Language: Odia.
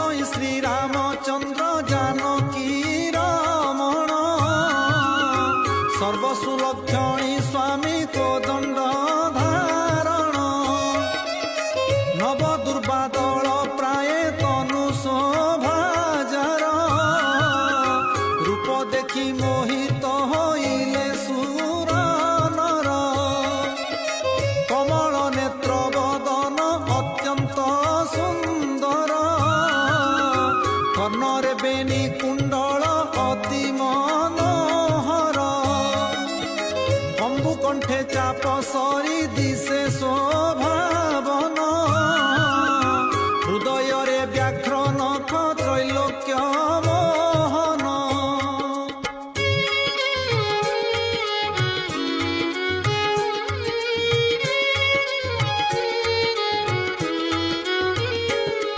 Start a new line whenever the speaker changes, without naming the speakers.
ତଇଁ ଶ୍ରୀରାମଚନ୍ଦ୍ର ଜାନକୀ ରମଣ ସର୍ବସୁଲକ୍ଷଣୀ ସ୍ୱାମୀ କୋଦଣ୍ଡ ଧାରଣ ନବ ଦୁର୍ବାଦଳ ପ୍ରାୟ ତନୁ ଶୋଭାଜାର ରୂପ ଦେଖି ମୋହିତ ହୋଇଲେ ସୁର ନର କମଳ ନେତ୍ର ବଦନ ଅତ୍ୟନ୍ତ ସୁନ୍ଦର କର୍ଣ୍ଣରେ ବେନି କୁଣ୍ଡଳ ଅତି ମନୋହର ଅମ୍ବୁ କଣ୍ଠେ ଚାପ ସରି ଦିଶେ ଶୋଭାବନ ହୃଦୟରେ ବ୍ୟାଘ୍ର ନଖ ତ୍ରୈଲୋକ୍ୟ